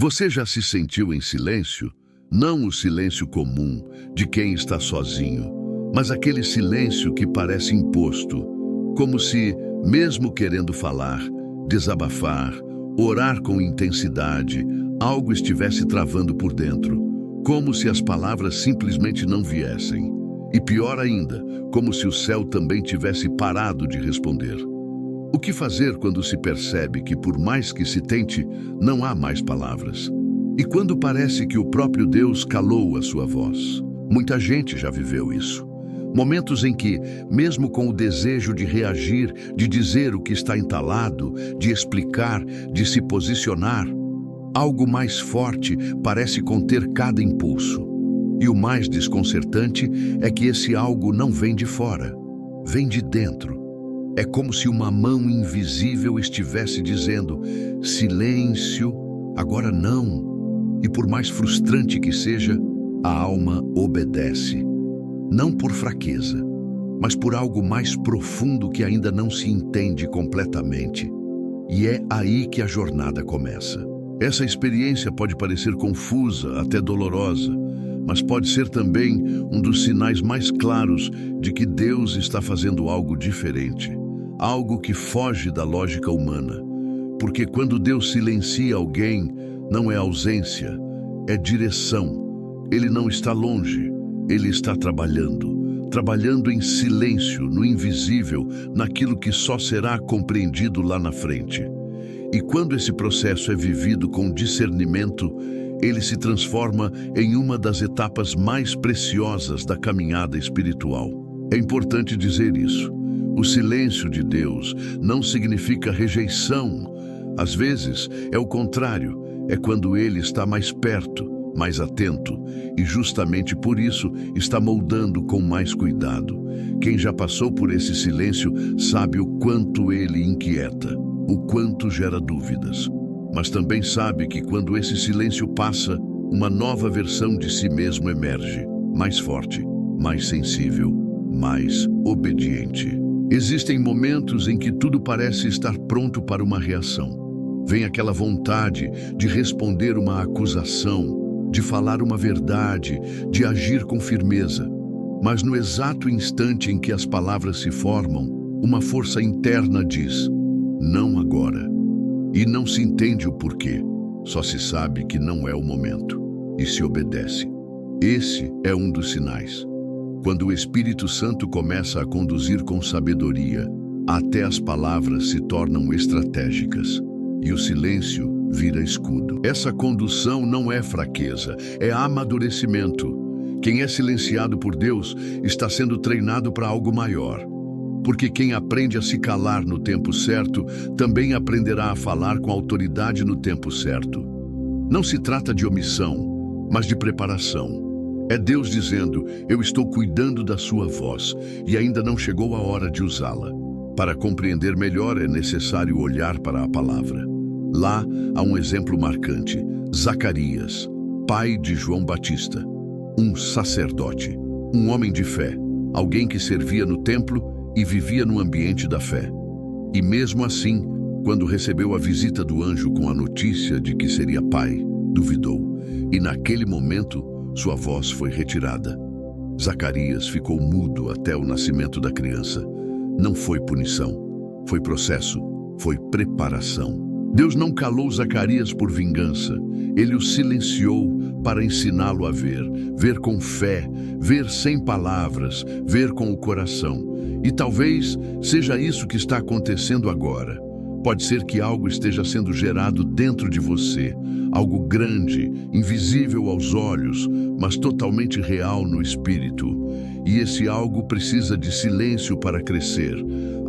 Você já se sentiu em silêncio? Não o silêncio comum de quem está sozinho, mas aquele silêncio que parece imposto, como se, mesmo querendo falar, desabafar, orar com intensidade, algo estivesse travando por dentro, como se as palavras simplesmente não viessem. E pior ainda, como se o céu também tivesse parado de responder. O que fazer quando se percebe que, por mais que se tente, não há mais palavras? E quando parece que o próprio Deus calou a sua voz? Muita gente já viveu isso. Momentos em que, mesmo com o desejo de reagir, de dizer o que está entalado, de explicar, de se posicionar, algo mais forte parece conter cada impulso. E o mais desconcertante é que esse algo não vem de fora, vem de dentro. É como se uma mão invisível estivesse dizendo: silêncio, agora não. E por mais frustrante que seja, a alma obedece. Não por fraqueza, mas por algo mais profundo que ainda não se entende completamente. E é aí que a jornada começa. Essa experiência pode parecer confusa, até dolorosa, mas pode ser também um dos sinais mais claros de que Deus está fazendo algo diferente, algo que foge da lógica humana. Porque quando Deus silencia alguém, não é ausência, é direção. Ele não está longe, ele está trabalhando em silêncio, no invisível, naquilo que só será compreendido lá na frente. E quando esse processo é vivido com discernimento, ele se transforma em uma das etapas mais preciosas da caminhada espiritual. É importante dizer isso. O silêncio de Deus não significa rejeição. Às vezes, é o contrário. É quando ele está mais perto, mais atento, e justamente por isso está moldando com mais cuidado. Quem já passou por esse silêncio sabe o quanto ele inquieta, o quanto gera dúvidas. Mas também sabe que quando esse silêncio passa, uma nova versão de si mesmo emerge, mais forte, mais sensível, mais obediente. Existem momentos em que tudo parece estar pronto para uma reação. Vem aquela vontade de responder uma acusação, de falar uma verdade, de agir com firmeza. Mas no exato instante em que as palavras se formam, uma força interna diz: não agora. E não se entende o porquê, só se sabe que não é o momento, e se obedece. Esse é um dos sinais. Quando o Espírito Santo começa a conduzir com sabedoria, até as palavras se tornam estratégicas, e o silêncio vira escudo. Essa condução não é fraqueza, é amadurecimento. Quem é silenciado por Deus está sendo treinado para algo maior. Porque quem aprende a se calar no tempo certo, também aprenderá a falar com autoridade no tempo certo. Não se trata de omissão, mas de preparação. É Deus dizendo: eu estou cuidando da sua voz, e ainda não chegou a hora de usá-la. Para compreender melhor, é necessário olhar para a palavra. Lá há um exemplo marcante: Zacarias, pai de João Batista, um sacerdote, um homem de fé, alguém que servia no templo e vivia no ambiente da fé. E mesmo assim, quando recebeu a visita do anjo com a notícia de que seria pai, duvidou, e naquele momento sua voz foi retirada. Zacarias ficou mudo até o nascimento da criança. Não foi punição, foi processo, foi preparação. Deus não calou Zacarias por vingança, ele o silenciou para ensiná-lo a ver com fé, ver sem palavras, ver com o coração. E talvez seja isso que está acontecendo agora. Pode ser que algo esteja sendo gerado dentro de você, algo grande, invisível aos olhos, mas totalmente real no espírito. E esse algo precisa de silêncio para crescer,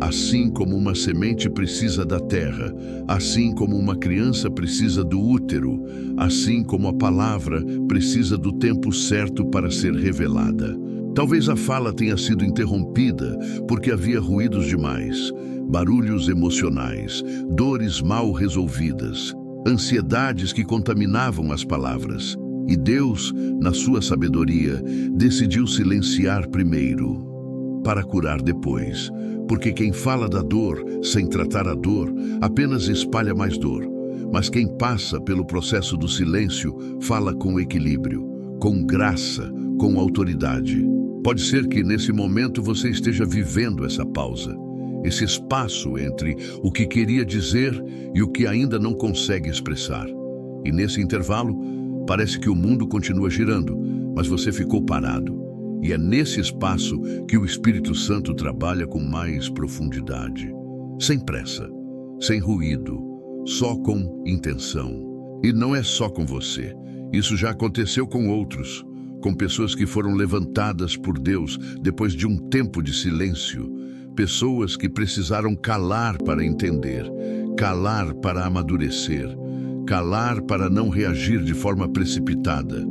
assim como uma semente precisa da terra, assim como uma criança precisa do útero, assim como a palavra precisa do tempo certo para ser revelada. Talvez a fala tenha sido interrompida porque havia ruídos demais, barulhos emocionais, dores mal resolvidas, ansiedades que contaminavam as palavras. E Deus, na sua sabedoria, decidiu silenciar primeiro, para curar depois, porque quem fala da dor sem tratar a dor apenas espalha mais dor. Mas quem passa pelo processo do silêncio fala com equilíbrio, com graça, com autoridade. Pode ser que nesse momento você esteja vivendo essa pausa, esse espaço entre o que queria dizer e o que ainda não consegue expressar. E nesse intervalo, parece que o mundo continua girando, mas você ficou parado. E é nesse espaço que o Espírito Santo trabalha com mais profundidade, sem pressa, sem ruído, só com intenção. E não é só com você. Isso já aconteceu com outros, com pessoas que foram levantadas por Deus depois de um tempo de silêncio. Pessoas que precisaram calar para entender, calar para amadurecer, calar para não reagir de forma precipitada.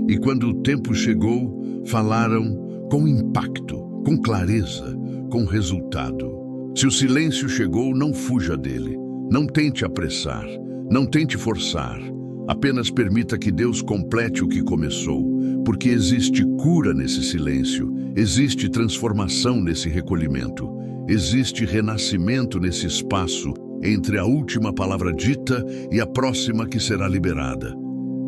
E quando o tempo chegou, falaram com impacto, com clareza, com resultado. Se o silêncio chegou, não fuja dele. Não tente apressar, não tente forçar. Apenas permita que Deus complete o que começou, porque existe cura nesse silêncio, existe transformação nesse recolhimento, existe renascimento nesse espaço entre a última palavra dita e a próxima que será liberada.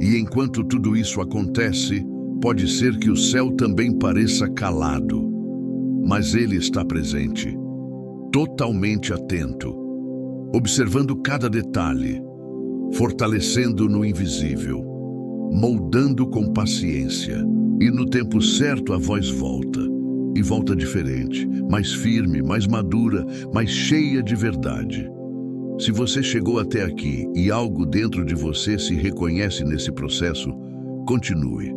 E enquanto tudo isso acontece, pode ser que o céu também pareça calado, mas ele está presente, totalmente atento, observando cada detalhe, fortalecendo no invisível, moldando com paciência. E no tempo certo a voz volta, e volta diferente, mais firme, mais madura, mais cheia de verdade. Se você chegou até aqui e algo dentro de você se reconhece nesse processo, continue,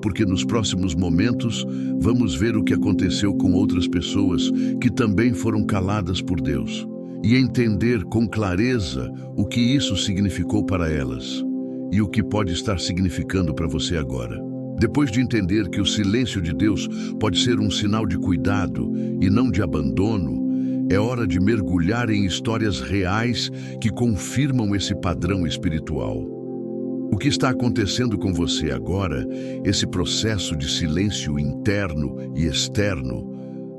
porque nos próximos momentos vamos ver o que aconteceu com outras pessoas que também foram caladas por Deus, e entender com clareza o que isso significou para elas e o que pode estar significando para você agora. Depois de entender que o silêncio de Deus pode ser um sinal de cuidado e não de abandono, é hora de mergulhar em histórias reais que confirmam esse padrão espiritual. O que está acontecendo com você agora, esse processo de silêncio interno e externo,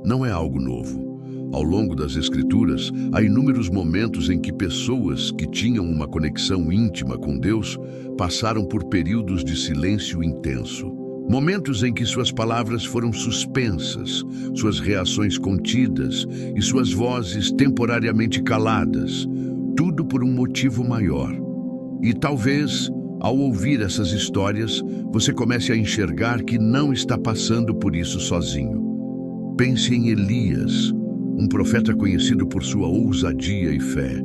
não é algo novo. Ao longo das Escrituras, há inúmeros momentos em que pessoas que tinham uma conexão íntima com Deus passaram por períodos de silêncio intenso. Momentos em que suas palavras foram suspensas, suas reações contidas e suas vozes temporariamente caladas, tudo por um motivo maior. E talvez, ao ouvir essas histórias, você comece a enxergar que não está passando por isso sozinho. Pense em Elias, um profeta conhecido por sua ousadia e fé.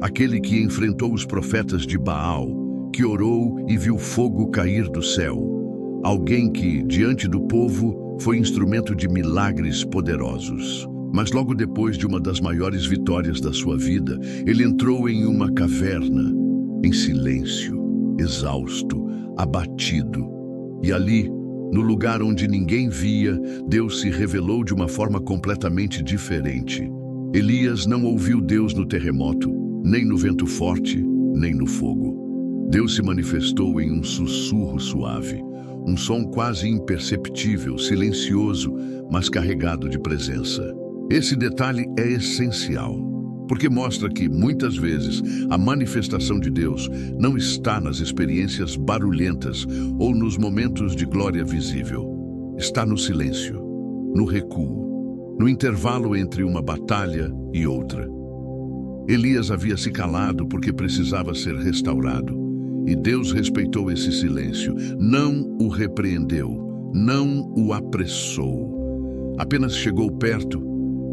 Aquele que enfrentou os profetas de Baal, que orou e viu fogo cair do céu. Alguém que, diante do povo, foi instrumento de milagres poderosos. Mas logo depois de uma das maiores vitórias da sua vida, ele entrou em uma caverna, em silêncio, exausto, abatido. E ali, no lugar onde ninguém via, Deus se revelou de uma forma completamente diferente. Elias não ouviu Deus no terremoto, nem no vento forte, nem no fogo. Deus se manifestou em um sussurro suave, um som quase imperceptível, silencioso, mas carregado de presença. Esse detalhe é essencial, porque mostra que, muitas vezes, a manifestação de Deus não está nas experiências barulhentas ou nos momentos de glória visível. Está no silêncio, no recuo, no intervalo entre uma batalha e outra. Elias havia se calado porque precisava ser restaurado, e Deus respeitou esse silêncio, não o repreendeu, não o apressou. Apenas chegou perto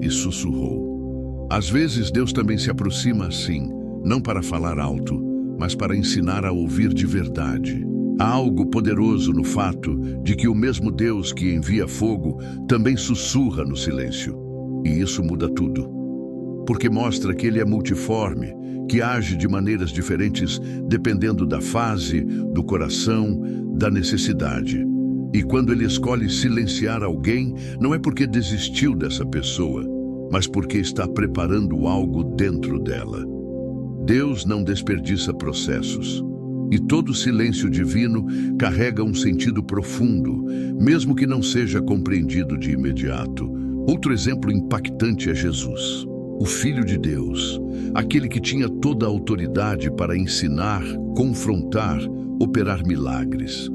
e sussurrou. Às vezes Deus também se aproxima assim, não para falar alto, mas para ensinar a ouvir de verdade. Há algo poderoso no fato de que o mesmo Deus que envia fogo também sussurra no silêncio. E isso muda tudo, porque mostra que ele é multiforme, que age de maneiras diferentes dependendo da fase, do coração, da necessidade. E quando ele escolhe silenciar alguém, não é porque desistiu dessa pessoa, mas porque está preparando algo dentro dela. Deus não desperdiça processos, e todo silêncio divino carrega um sentido profundo, mesmo que não seja compreendido de imediato. Outro exemplo impactante é Jesus. o Filho de Deus, aquele que tinha toda a autoridade para ensinar, confrontar, operar milagres.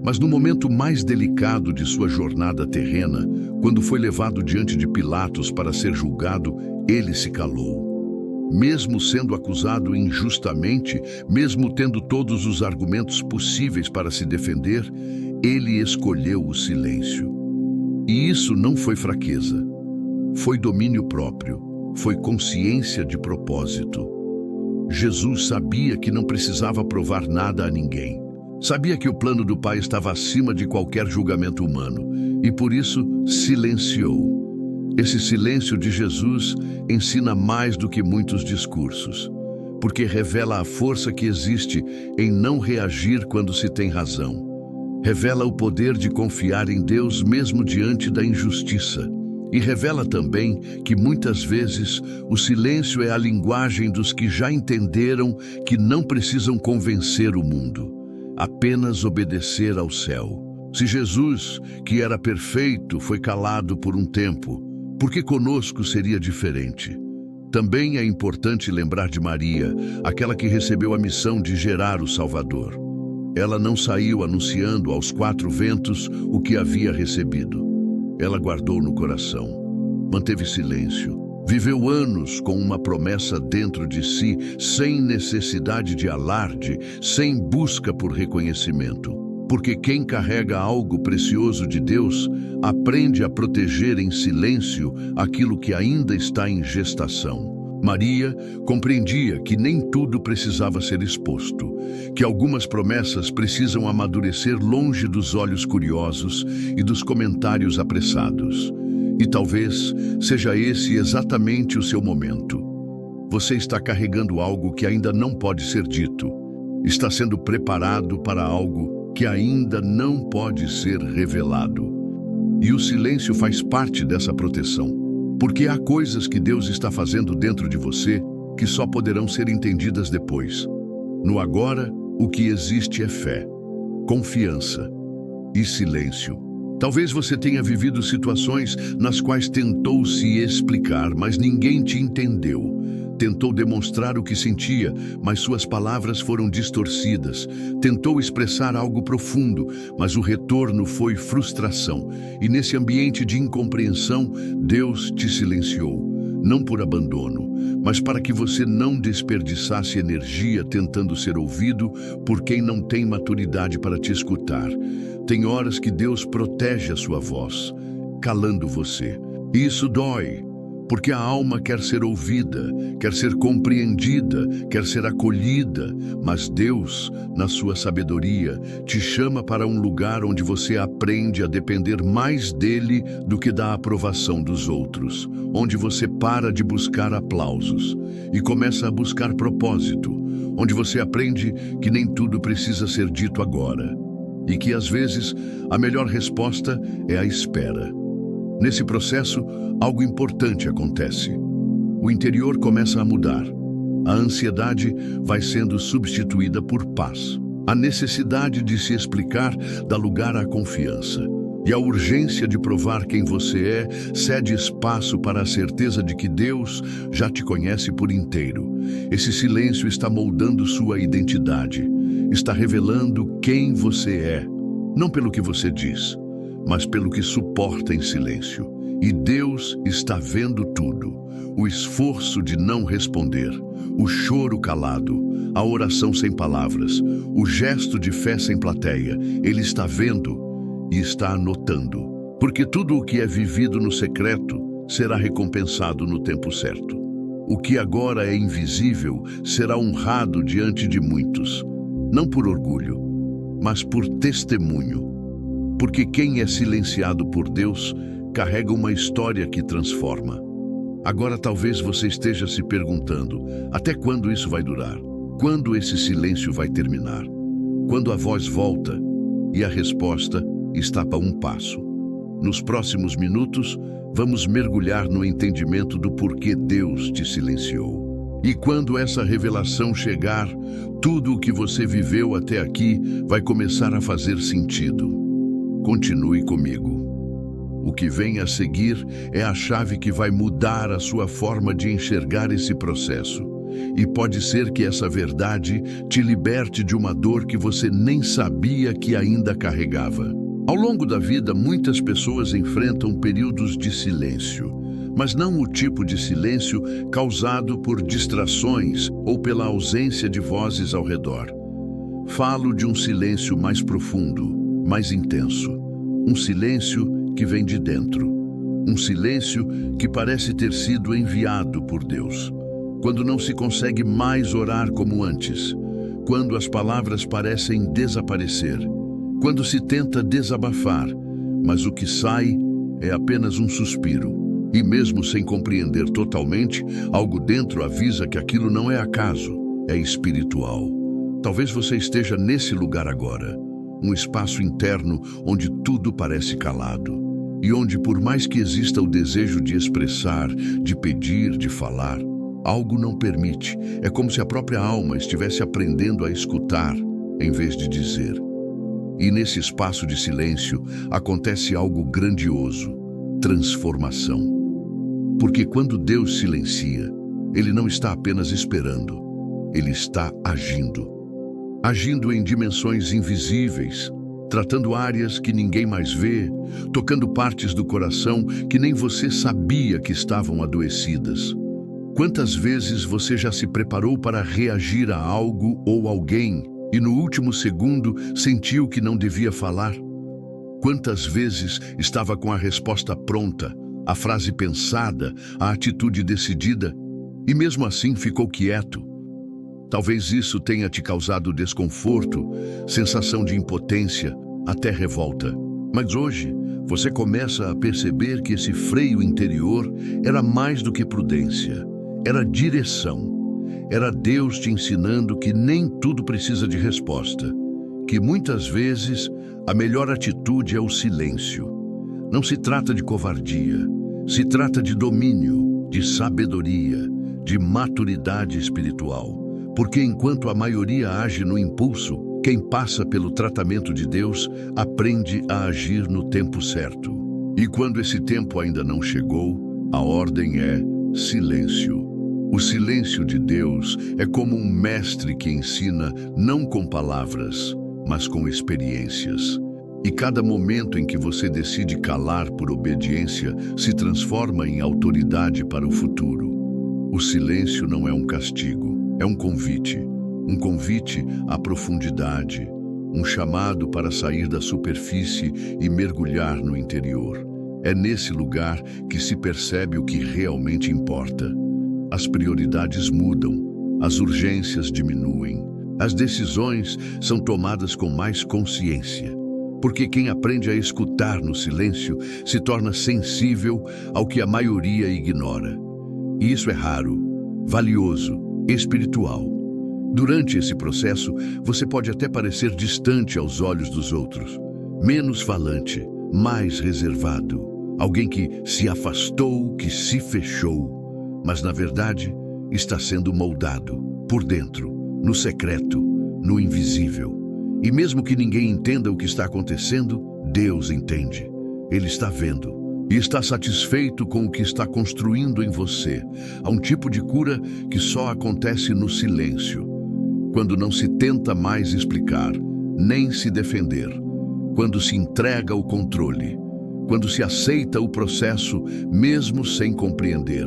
Mas no momento mais delicado de sua jornada terrena, quando foi levado diante de Pilatos para ser julgado, ele se calou. Mesmo sendo acusado injustamente, mesmo tendo todos os argumentos possíveis para se defender, ele escolheu o silêncio. E isso não foi fraqueza, foi domínio próprio, foi consciência de propósito. Jesus sabia que não precisava provar nada a ninguém. Sabia que o plano do Pai estava acima de qualquer julgamento humano e por isso silenciou. Esse silêncio de Jesus ensina mais do que muitos discursos, porque revela a força que existe em não reagir quando se tem razão. Revela o poder de confiar em Deus mesmo diante da injustiça. E revela também que muitas vezes o silêncio é a linguagem dos que já entenderam que não precisam convencer o mundo, apenas obedecer ao céu. Se Jesus, que era perfeito, foi calado por um tempo, por que conosco seria diferente? Também é importante lembrar de Maria, aquela que recebeu a missão de gerar o Salvador. Ela não saiu anunciando aos quatro ventos o que havia recebido. Ela guardou no coração, manteve silêncio, viveu anos com uma promessa dentro de si, sem necessidade de alarde, sem busca por reconhecimento. Porque quem carrega algo precioso de Deus aprende a proteger em silêncio aquilo que ainda está em gestação. Maria compreendia que nem tudo precisava ser exposto, que algumas promessas precisam amadurecer longe dos olhos curiosos e dos comentários apressados. E talvez seja esse exatamente o seu momento. Você está carregando algo que ainda não pode ser dito. Está sendo preparado para algo que ainda não pode ser revelado. E o silêncio faz parte dessa proteção. Porque há coisas que Deus está fazendo dentro de você que só poderão ser entendidas depois. No agora, o que existe é fé, confiança e silêncio. Talvez você tenha vivido situações nas quais tentou se explicar, mas ninguém te entendeu. Tentou demonstrar o que sentia, mas suas palavras foram distorcidas. Tentou expressar algo profundo, mas o retorno foi frustração. E nesse ambiente de incompreensão, Deus te silenciou. Não por abandono, mas para que você não desperdiçasse energia tentando ser ouvido por quem não tem maturidade para te escutar. Tem horas que Deus protege a sua voz, calando você. E isso dói. Porque a alma quer ser ouvida, quer ser compreendida, quer ser acolhida, mas Deus, na sua sabedoria, te chama para um lugar onde você aprende a depender mais dele do que da aprovação dos outros, onde você para de buscar aplausos e começa a buscar propósito, onde você aprende que nem tudo precisa ser dito agora e que, às vezes, a melhor resposta é a espera. Nesse processo, algo importante acontece. O interior começa a mudar. A ansiedade vai sendo substituída por paz. A necessidade de se explicar dá lugar à confiança. E a urgência de provar quem você é cede espaço para a certeza de que Deus já te conhece por inteiro. Esse silêncio está moldando sua identidade. Está revelando quem você é. Não pelo que você diz, mas pelo que suporta em silêncio. E Deus está vendo tudo. O esforço de não responder, o choro calado, a oração sem palavras, o gesto de fé sem plateia. Ele está vendo e está anotando. Porque tudo o que é vivido no secreto será recompensado no tempo certo. O que agora é invisível será honrado diante de muitos. Não por orgulho, mas por testemunho. Porque quem é silenciado por Deus carrega uma história que transforma. Agora talvez você esteja se perguntando, até quando isso vai durar? Quando esse silêncio vai terminar? Quando a voz volta? E a resposta está a um passo. Nos próximos minutos, vamos mergulhar no entendimento do porquê Deus te silenciou. E quando essa revelação chegar, tudo o que você viveu até aqui vai começar a fazer sentido. Continue comigo. O que vem a seguir é a chave que vai mudar a sua forma de enxergar esse processo. E pode ser que essa verdade te liberte de uma dor que você nem sabia que ainda carregava. Ao longo da vida, muitas pessoas enfrentam períodos de silêncio, mas não o tipo de silêncio causado por distrações ou pela ausência de vozes ao redor. Falo de um silêncio mais profundo, mais intenso. Um silêncio que vem de dentro. Um silêncio que parece ter sido enviado por Deus. Quando não se consegue mais orar como antes. Quando as palavras parecem desaparecer. Quando se tenta desabafar, mas o que sai é apenas um suspiro. E mesmo sem compreender totalmente, algo dentro avisa que aquilo não é acaso, é espiritual. Talvez você esteja nesse lugar agora. Um espaço interno onde tudo parece calado. E onde, por mais que exista o desejo de expressar, de pedir, de falar, algo não permite. É como se a própria alma estivesse aprendendo a escutar, em vez de dizer. E nesse espaço de silêncio, acontece algo grandioso, transformação. Porque quando Deus silencia, Ele não está apenas esperando, Ele está agindo. Agindo em dimensões invisíveis, tratando áreas que ninguém mais vê, tocando partes do coração que nem você sabia que estavam adoecidas. Quantas vezes você já se preparou para reagir a algo ou alguém e no último segundo sentiu que não devia falar? Quantas vezes estava com a resposta pronta, a frase pensada, a atitude decidida e mesmo assim ficou quieto? Talvez isso tenha te causado desconforto, sensação de impotência, até revolta. Mas hoje, você começa a perceber que esse freio interior era mais do que prudência, era direção. Era Deus te ensinando que nem tudo precisa de resposta, que muitas vezes a melhor atitude é o silêncio. Não se trata de covardia, se trata de domínio, de sabedoria, de maturidade espiritual. Porque enquanto a maioria age no impulso, quem passa pelo tratamento de Deus aprende a agir no tempo certo. E quando esse tempo ainda não chegou, a ordem é silêncio. O silêncio de Deus é como um mestre que ensina não com palavras, mas com experiências. E cada momento em que você decide calar por obediência se transforma em autoridade para o futuro. O silêncio não é um castigo. É um convite à profundidade, um chamado para sair da superfície e mergulhar no interior. É nesse lugar que se percebe o que realmente importa. As prioridades mudam, as urgências diminuem, as decisões são tomadas com mais consciência. Porque quem aprende a escutar no silêncio se torna sensível ao que a maioria ignora. E isso é raro, valioso, espiritual. Durante esse processo, você pode até parecer distante aos olhos dos outros, menos falante, mais reservado, alguém que se afastou, que se fechou, mas na verdade está sendo moldado por dentro, no secreto, no invisível. E mesmo que ninguém entenda o que está acontecendo, Deus entende. Ele está vendo. E está satisfeito com o que está construindo em você. Há um tipo de cura que só acontece no silêncio. Quando não se tenta mais explicar, nem se defender. Quando se entrega o controle. Quando se aceita o processo, mesmo sem compreender.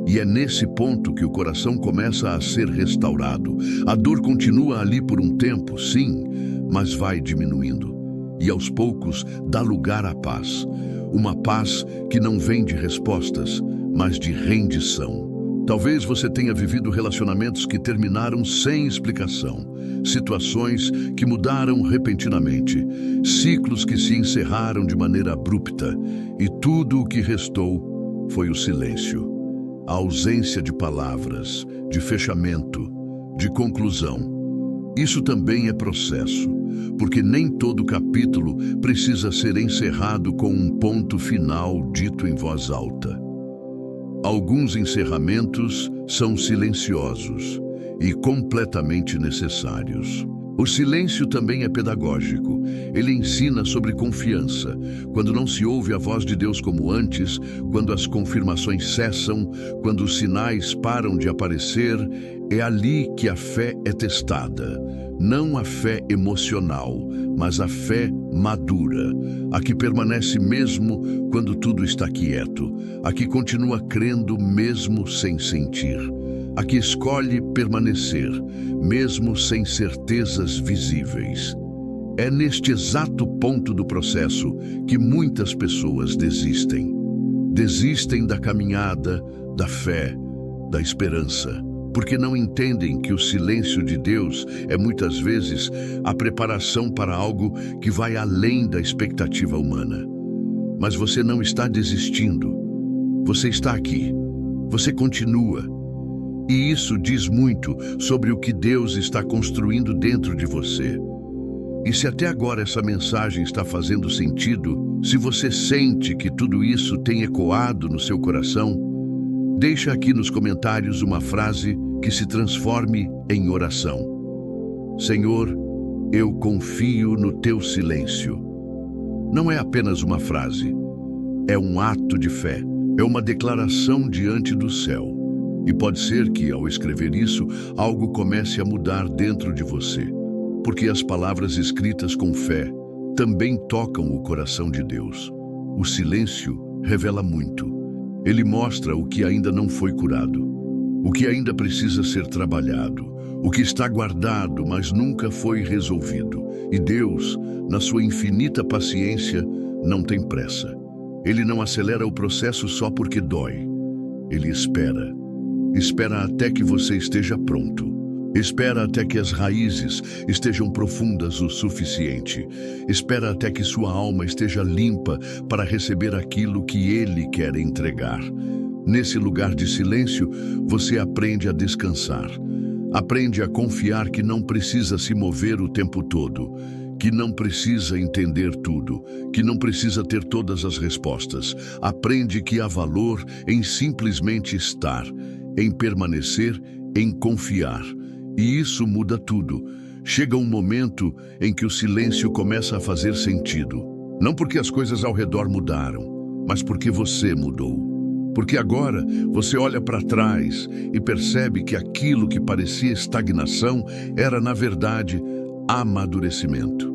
E é nesse ponto que o coração começa a ser restaurado. A dor continua ali por um tempo, sim, mas vai diminuindo. E aos poucos dá lugar à paz. Uma paz que não vem de respostas, mas de rendição. Talvez você tenha vivido relacionamentos que terminaram sem explicação, situações que mudaram repentinamente, ciclos que se encerraram de maneira abrupta, e tudo o que restou foi o silêncio. A ausência de palavras, de fechamento, de conclusão. Isso também é processo, porque nem todo capítulo precisa ser encerrado com um ponto final dito em voz alta. Alguns encerramentos são silenciosos e completamente necessários. O silêncio também é pedagógico. Ele ensina sobre confiança. Quando não se ouve a voz de Deus como antes, quando as confirmações cessam, quando os sinais param de aparecer, é ali que a fé é testada. Não a fé emocional, mas a fé madura. A que permanece mesmo quando tudo está quieto. A que continua crendo mesmo sem sentir. A que escolhe permanecer, mesmo sem certezas visíveis. É neste exato ponto do processo que muitas pessoas desistem. Desistem da caminhada, da fé, da esperança, porque não entendem que o silêncio de Deus é muitas vezes a preparação para algo que vai além da expectativa humana. Mas você não está desistindo. Você está aqui. Você continua. E isso diz muito sobre o que Deus está construindo dentro de você. E se até agora essa mensagem está fazendo sentido, se você sente que tudo isso tem ecoado no seu coração, deixa aqui nos comentários uma frase que se transforme em oração. Senhor, eu confio no teu silêncio. Não é apenas uma frase, é um ato de fé, é uma declaração diante do céu. E pode ser que, ao escrever isso, algo comece a mudar dentro de você, porque as palavras escritas com fé também tocam o coração de Deus. O silêncio revela muito. Ele mostra o que ainda não foi curado, o que ainda precisa ser trabalhado, o que está guardado, mas nunca foi resolvido. E Deus, na sua infinita paciência, não tem pressa. Ele não acelera o processo só porque dói. Ele espera. Espera até que você esteja pronto. Espera até que as raízes estejam profundas o suficiente. Espera até que sua alma esteja limpa para receber aquilo que Ele quer entregar. Nesse lugar de silêncio, você aprende a descansar. Aprende a confiar que não precisa se mover o tempo todo, que não precisa entender tudo, que não precisa ter todas as respostas. Aprende que há valor em simplesmente estar, em permanecer, em confiar. E isso muda tudo. Chega um momento em que o silêncio começa a fazer sentido. Não porque as coisas ao redor mudaram, mas porque você mudou. Porque agora você olha para trás e percebe que aquilo que parecia estagnação era, na verdade, amadurecimento.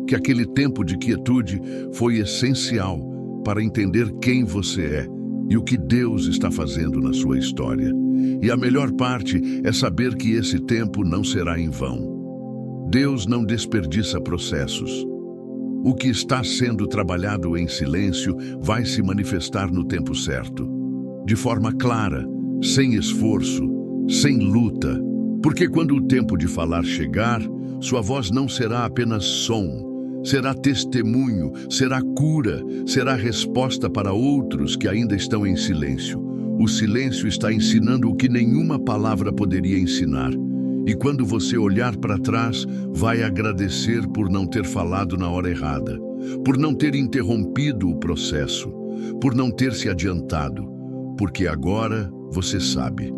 Que aquele tempo de quietude foi essencial para entender quem você é e o que Deus está fazendo na sua história. E a melhor parte é saber que esse tempo não será em vão. Deus não desperdiça processos. O que está sendo trabalhado em silêncio vai se manifestar no tempo certo, de forma clara, sem esforço, sem luta. Porque quando o tempo de falar chegar, sua voz não será apenas som, será testemunho, será cura, será resposta para outros que ainda estão em silêncio. O silêncio está ensinando o que nenhuma palavra poderia ensinar. E quando você olhar para trás, vai agradecer por não ter falado na hora errada, por não ter interrompido o processo, por não ter se adiantado, porque agora você sabe.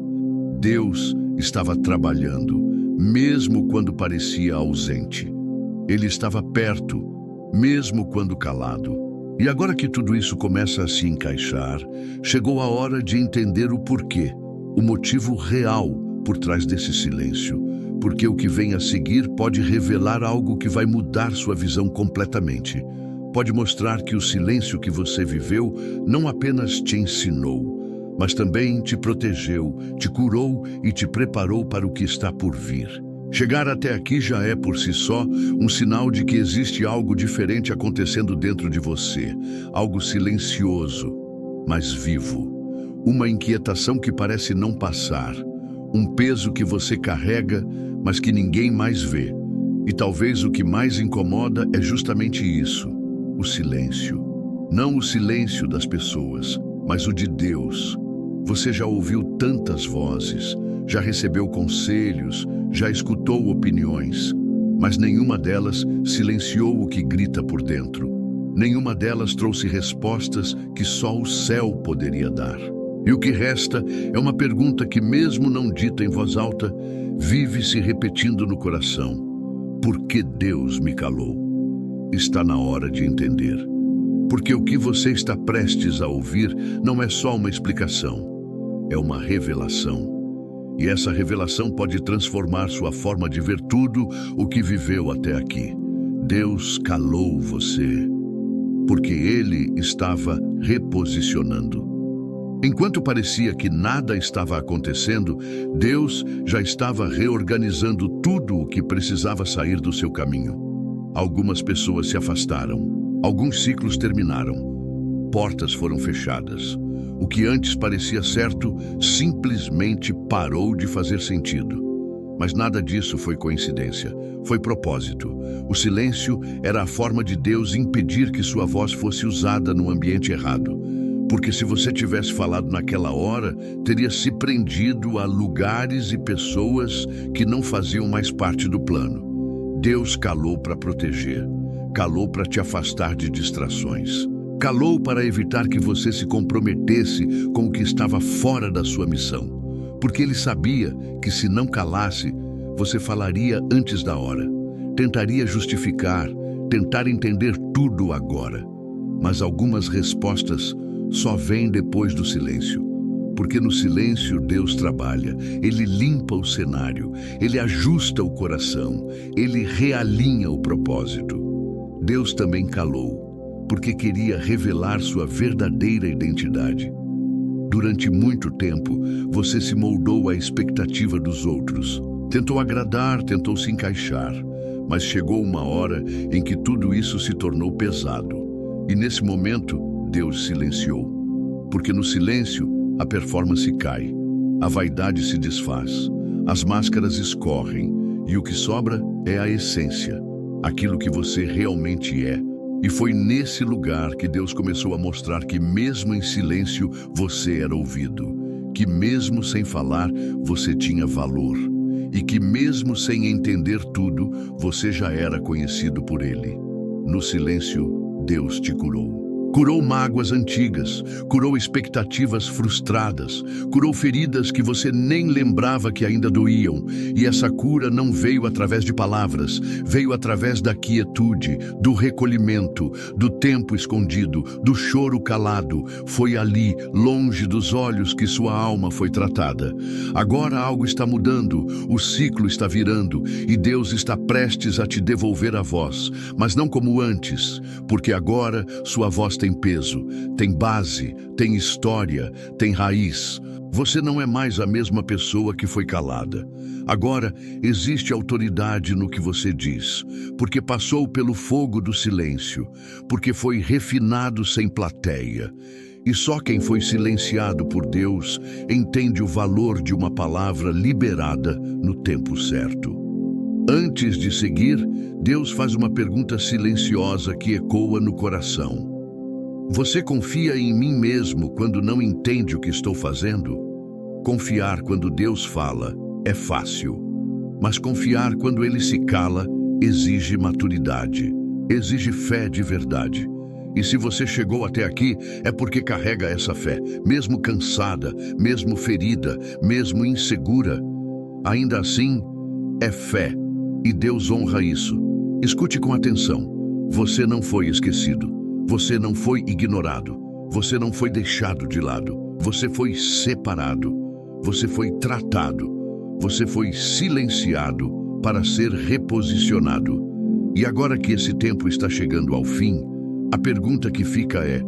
Deus estava trabalhando, mesmo quando parecia ausente. Ele estava perto, mesmo quando calado. E agora que tudo isso começa a se encaixar, chegou a hora de entender o porquê, o motivo real por trás desse silêncio. Porque o que vem a seguir pode revelar algo que vai mudar sua visão completamente. Pode mostrar que o silêncio que você viveu não apenas te ensinou, mas também te protegeu, te curou e te preparou para o que está por vir. Chegar até aqui já é, por si só, um sinal de que existe algo diferente acontecendo dentro de você. Algo silencioso, mas vivo. Uma inquietação que parece não passar. Um peso que você carrega, mas que ninguém mais vê. E talvez o que mais incomoda é justamente isso, o silêncio. Não o silêncio das pessoas, mas o de Deus. Você já ouviu tantas vozes, já recebeu conselhos, já escutou opiniões, mas nenhuma delas silenciou o que grita por dentro. Nenhuma delas trouxe respostas que só o céu poderia dar. E o que resta é uma pergunta que, mesmo não dita em voz alta, vive se repetindo no coração. Por que Deus me calou? Está na hora de entender. Porque o que você está prestes a ouvir não é só uma explicação, é uma revelação. E essa revelação pode transformar sua forma de ver tudo o que viveu até aqui. Deus calou você, porque Ele estava reposicionando. Enquanto parecia que nada estava acontecendo, Deus já estava reorganizando tudo o que precisava sair do seu caminho. Algumas pessoas se afastaram, alguns ciclos terminaram, portas foram fechadas. O que antes parecia certo simplesmente parou de fazer sentido. Mas nada disso foi coincidência, foi propósito. O silêncio era a forma de Deus impedir que sua voz fosse usada no ambiente errado. Porque se você tivesse falado naquela hora, teria se prendido a lugares e pessoas que não faziam mais parte do plano. Deus calou para proteger, calou para te afastar de distrações. Calou para evitar que você se comprometesse com o que estava fora da sua missão. Porque Ele sabia que se não calasse, você falaria antes da hora. Tentaria justificar, tentar entender tudo agora. Mas algumas respostas só vêm depois do silêncio. Porque no silêncio Deus trabalha, Ele limpa o cenário, Ele ajusta o coração, Ele realinha o propósito. Deus também calou, porque queria revelar sua verdadeira identidade. Durante muito tempo, você se moldou à expectativa dos outros. Tentou agradar, tentou se encaixar, mas chegou uma hora em que tudo isso se tornou pesado. E nesse momento, Deus silenciou. Porque no silêncio, a performance cai, a vaidade se desfaz, as máscaras escorrem, e o que sobra é a essência, aquilo que você realmente é. E foi nesse lugar que Deus começou a mostrar que mesmo em silêncio você era ouvido, que mesmo sem falar você tinha valor, e que mesmo sem entender tudo você já era conhecido por Ele. No silêncio, Deus te curou. Curou mágoas antigas, curou expectativas frustradas, curou feridas que você nem lembrava que ainda doíam. E essa cura não veio através de palavras, veio através da quietude, do recolhimento, do tempo escondido, do choro calado. Foi ali, longe dos olhos, que sua alma foi tratada. Agora algo está mudando, o ciclo está virando e Deus está prestes a te devolver a voz, mas não como antes, porque agora sua voz tem peso, tem base, tem história, tem raiz. Você não é mais a mesma pessoa que foi calada. Agora existe autoridade no que você diz, porque passou pelo fogo do silêncio, porque foi refinado sem plateia. E só quem foi silenciado por Deus entende o valor de uma palavra liberada no tempo certo. Antes de seguir, Deus faz uma pergunta silenciosa que ecoa no coração. Você confia em mim mesmo quando não entende o que estou fazendo? Confiar quando Deus fala é fácil, mas confiar quando Ele se cala exige maturidade, exige fé de verdade. E se você chegou até aqui, é porque carrega essa fé, mesmo cansada, mesmo ferida, mesmo insegura. Ainda assim, é fé, e Deus honra isso. Escute com atenção. Você não foi esquecido. Você não foi ignorado. Você não foi deixado de lado. Você foi separado. Você foi tratado. Você foi silenciado para ser reposicionado. E agora que esse tempo está chegando ao fim, a pergunta que fica é: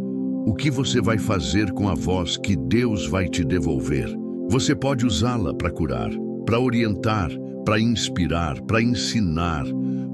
o que você vai fazer com a voz que Deus vai te devolver? Você pode usá-la para curar, para orientar, para inspirar, para ensinar,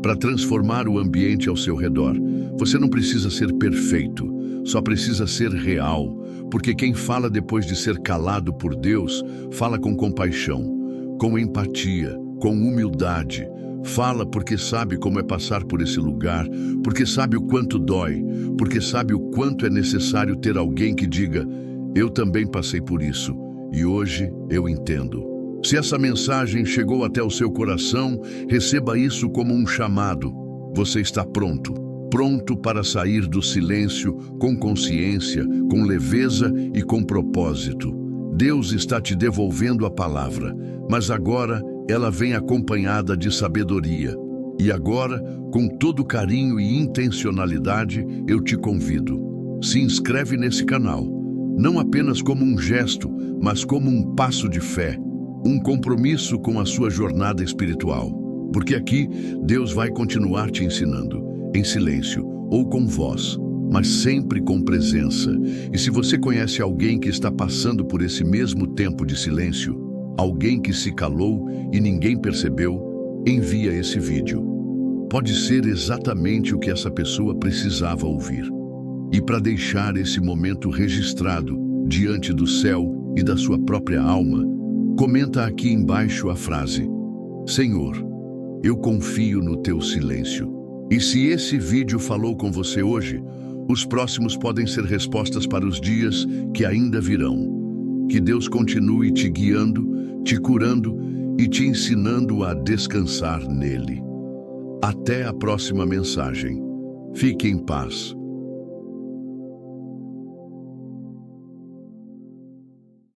para transformar o ambiente ao seu redor. Você não precisa ser perfeito, só precisa ser real, porque quem fala depois de ser calado por Deus, fala com compaixão, com empatia, com humildade. Fala porque sabe como é passar por esse lugar, porque sabe o quanto dói, porque sabe o quanto é necessário ter alguém que diga: eu também passei por isso, e hoje eu entendo. Se essa mensagem chegou até o seu coração, receba isso como um chamado. Você está pronto. Pronto para sair do silêncio com consciência, com leveza e com propósito. Deus está te devolvendo a palavra, mas agora ela vem acompanhada de sabedoria. E agora, com todo carinho e intencionalidade, eu te convido. Se inscreve nesse canal, não apenas como um gesto, mas como um passo de fé, um compromisso com a sua jornada espiritual. Porque aqui, Deus vai continuar te ensinando, em silêncio ou com voz, mas sempre com presença. E se você conhece alguém que está passando por esse mesmo tempo de silêncio, alguém que se calou e ninguém percebeu, envia esse vídeo. Pode ser exatamente o que essa pessoa precisava ouvir. E para deixar esse momento registrado diante do céu e da sua própria alma, comenta aqui embaixo a frase: Senhor, eu confio no teu silêncio. E se esse vídeo falou com você hoje, os próximos podem ser respostas para os dias que ainda virão. Que Deus continue te guiando, te curando e te ensinando a descansar nele. Até a próxima mensagem. Fique em paz.